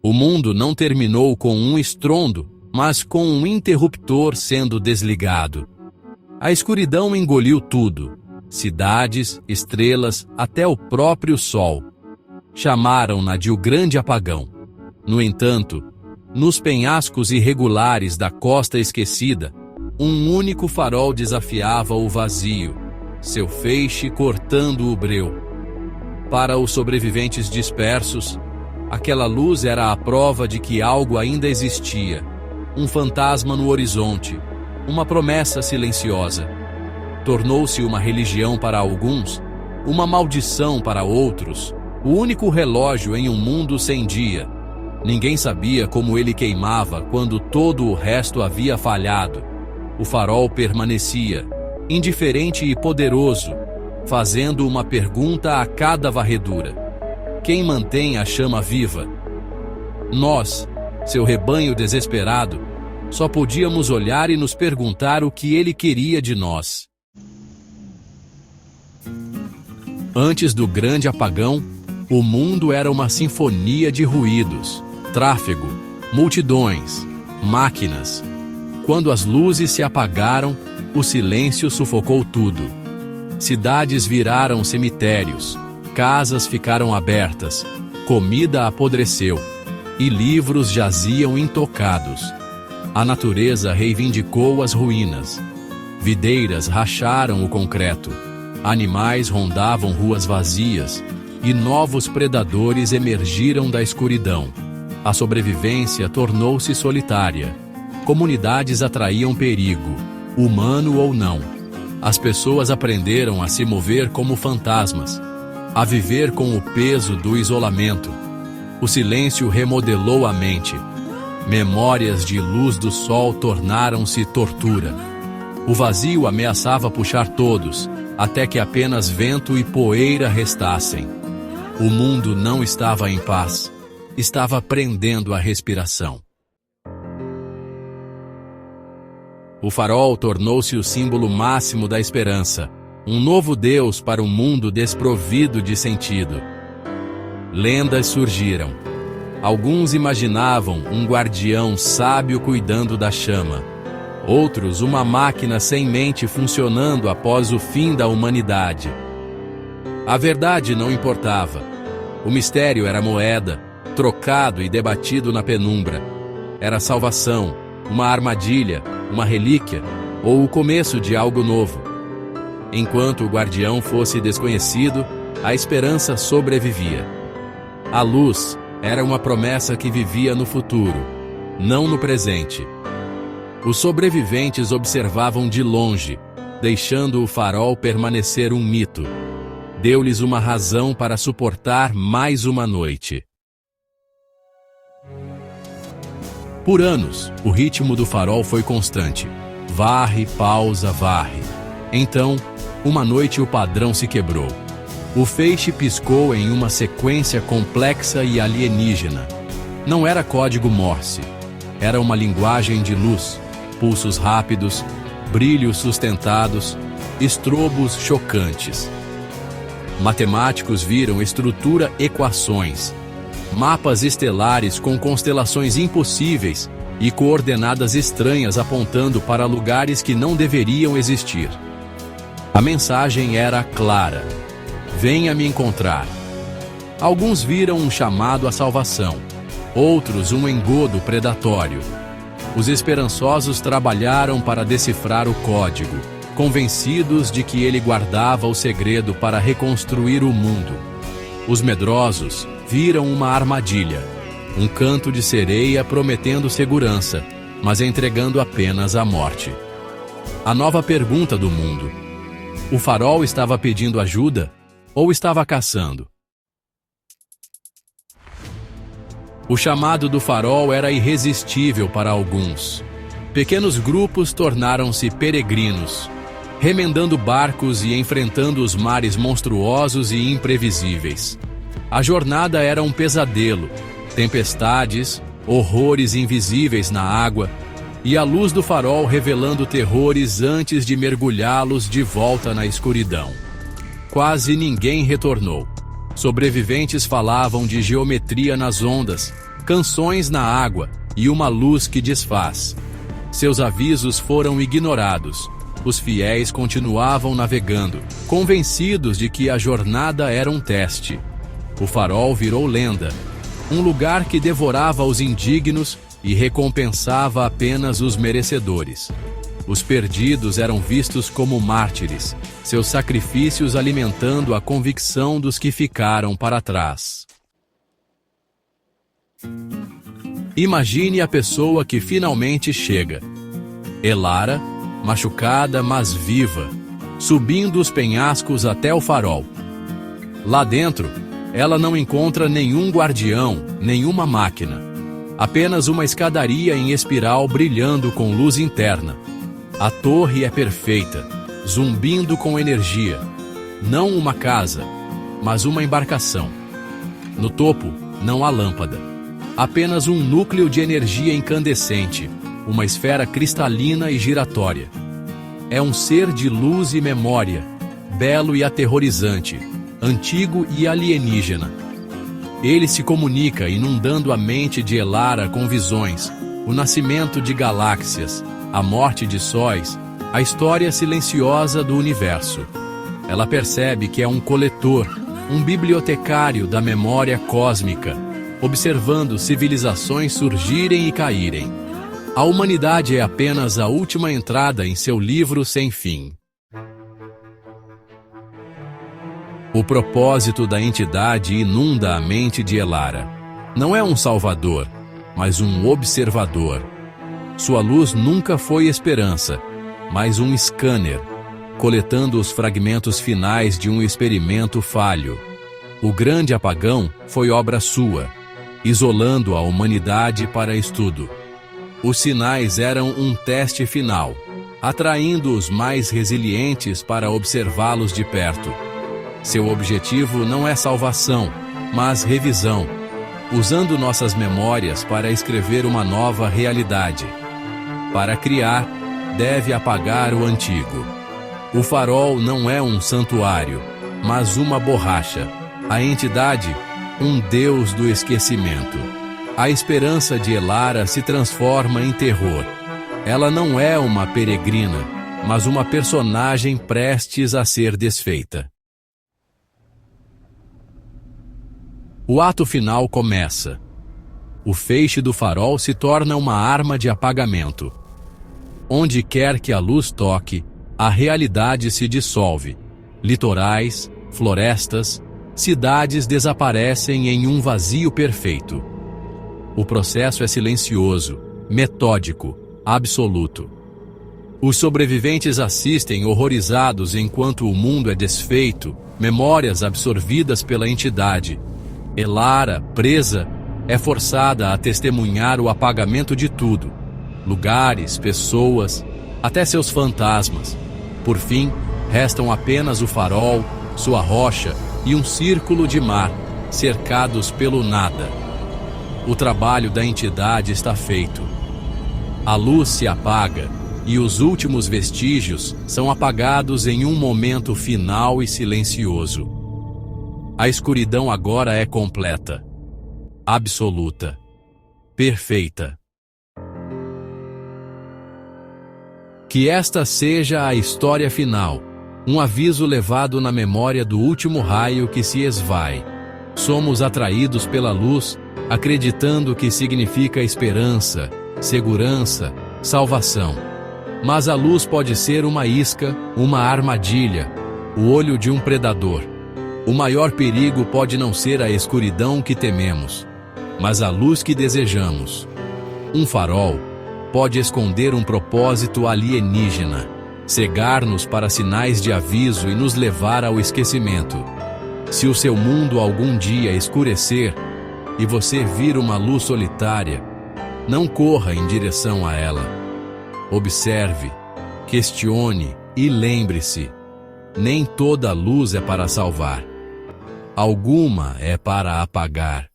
O mundo não terminou com um estrondo, mas com um interruptor sendo desligado. A escuridão engoliu tudo, cidades, estrelas, até o próprio sol. Chamaram-na de o Grande Apagão. No entanto, nos penhascos irregulares da costa esquecida, um único farol desafiava o vazio, seu feixe cortando o breu. Para os sobreviventes dispersos, aquela luz era a prova de que algo ainda existia, um fantasma no horizonte, uma promessa silenciosa. Tornou-se uma religião para alguns, uma maldição para outros, o único relógio em um mundo sem dia. Ninguém sabia como ele queimava quando todo o resto havia falhado. O farol permanecia, indiferente e poderoso, fazendo uma pergunta a cada varredura: quem mantém a chama viva? Nós, seu rebanho desesperado, só podíamos olhar e nos perguntar o que ele queria de nós. Antes do Grande Apagão, o mundo era uma sinfonia de ruídos, tráfego, multidões, máquinas. Quando as luzes se apagaram, o silêncio sufocou tudo. Cidades viraram cemitérios, casas ficaram abertas, comida apodreceu, e livros jaziam intocados. A natureza reivindicou as ruínas. Videiras racharam o concreto, animais rondavam ruas vazias, e novos predadores emergiram da escuridão. A sobrevivência tornou-se solitária. Comunidades atraíam perigo, humano ou não. As pessoas aprenderam a se mover como fantasmas, a viver com o peso do isolamento. O silêncio remodelou a mente. Memórias de luz do sol tornaram-se tortura. O vazio ameaçava puxar todos, até que apenas vento e poeira restassem. O mundo não estava em paz, estava prendendo a respiração. O farol tornou-se o símbolo máximo da esperança, um novo Deus para um mundo desprovido de sentido. Lendas surgiram. Alguns imaginavam um guardião sábio cuidando da chama. Outros, uma máquina sem mente funcionando após o fim da humanidade. A verdade não importava. O mistério era moeda, trocado e debatido na penumbra. Era salvação, uma armadilha, uma relíquia ou o começo de algo novo. Enquanto o guardião fosse desconhecido, a esperança sobrevivia. A luz era uma promessa que vivia no futuro, não no presente. Os sobreviventes observavam de longe, deixando o farol permanecer um mito. Deu-lhes uma razão para suportar mais uma noite. Por anos, o ritmo do farol foi constante. Varre, pausa, varre. Então, uma noite o padrão se quebrou. O feixe piscou em uma sequência complexa e alienígena. Não era código Morse. Era uma linguagem de luz, pulsos rápidos, brilhos sustentados, estrobos chocantes. Matemáticos viram estrutura equações, mapas estelares com constelações impossíveis e coordenadas estranhas apontando para lugares que não deveriam existir. A mensagem era clara: venha me encontrar. Alguns viram um chamado à salvação, outros um engodo predatório. Os esperançosos trabalharam para decifrar o código, convencidos de que ele guardava o segredo para reconstruir o mundo. Os medrosos viram uma armadilha, um canto de sereia prometendo segurança, mas entregando apenas a morte. A nova pergunta do mundo: o farol estava pedindo ajuda ou estava caçando? O chamado do farol era irresistível para alguns. Pequenos grupos tornaram-se peregrinos, remendando barcos e enfrentando os mares monstruosos e imprevisíveis. A jornada era um pesadelo, tempestades, horrores invisíveis na água, e a luz do farol revelando terrores antes de mergulhá-los de volta na escuridão. Quase ninguém retornou. Sobreviventes falavam de geometria nas ondas, canções na água e uma luz que desfaz. Seus avisos foram ignorados. Os fiéis continuavam navegando, convencidos de que a jornada era um teste. O farol virou lenda, um lugar que devorava os indignos e recompensava apenas os merecedores. Os perdidos eram vistos como mártires, seus sacrifícios alimentando a convicção dos que ficaram para trás. Imagine a pessoa que finalmente chega. Elara, machucada mas viva, subindo os penhascos até o farol. Lá dentro, ela não encontra nenhum guardião, nenhuma máquina. Apenas uma escadaria em espiral brilhando com luz interna. A torre é perfeita, zumbindo com energia. Não uma casa, mas uma embarcação. No topo, não há lâmpada. Apenas um núcleo de energia incandescente, uma esfera cristalina e giratória. É um ser de luz e memória, belo e aterrorizante, antigo e alienígena. Ele se comunica inundando a mente de Elara com visões, o nascimento de galáxias, a morte de sóis, a história silenciosa do universo. Ela percebe que é um coletor, um bibliotecário da memória cósmica, observando civilizações surgirem e caírem. A humanidade é apenas a última entrada em seu livro sem fim. O propósito da entidade inunda a mente de Elara. Não é um salvador, mas um observador. Sua luz nunca foi esperança, mas um scanner, coletando os fragmentos finais de um experimento falho. O grande apagão foi obra sua, isolando a humanidade para estudo. Os sinais eram um teste final, atraindo os mais resilientes para observá-los de perto. Seu objetivo não é salvação, mas revisão, usando nossas memórias para escrever uma nova realidade. Para criar, deve apagar o antigo. O farol não é um santuário, mas uma borracha. A entidade, um deus do esquecimento. A esperança de Elara se transforma em terror. Ela não é uma peregrina, mas uma personagem prestes a ser desfeita. O ato final começa. O feixe do farol se torna uma arma de apagamento. Onde quer que a luz toque, a realidade se dissolve. Litorais, florestas, cidades desaparecem em um vazio perfeito. O processo é silencioso, metódico, absoluto. Os sobreviventes assistem horrorizados enquanto o mundo é desfeito, memórias absorvidas pela entidade. Elara, presa, é forçada a testemunhar o apagamento de tudo. Lugares, pessoas, até seus fantasmas. Por fim, restam apenas o farol, sua rocha e um círculo de mar, cercados pelo nada. O trabalho da entidade está feito. A luz se apaga e os últimos vestígios são apagados em um momento final e silencioso. A escuridão agora é completa, absoluta, perfeita. Que esta seja a história final, um aviso levado na memória do último raio que se esvai. Somos atraídos pela luz, acreditando que significa esperança, segurança, salvação. Mas a luz pode ser uma isca, uma armadilha, o olho de um predador. O maior perigo pode não ser a escuridão que tememos, mas a luz que desejamos. Um farol pode esconder um propósito alienígena, cegar-nos para sinais de aviso e nos levar ao esquecimento. Se o seu mundo algum dia escurecer e você vir uma luz solitária, não corra em direção a ela. Observe, questione e lembre-se: nem toda luz é para salvar. Alguma é para apagar.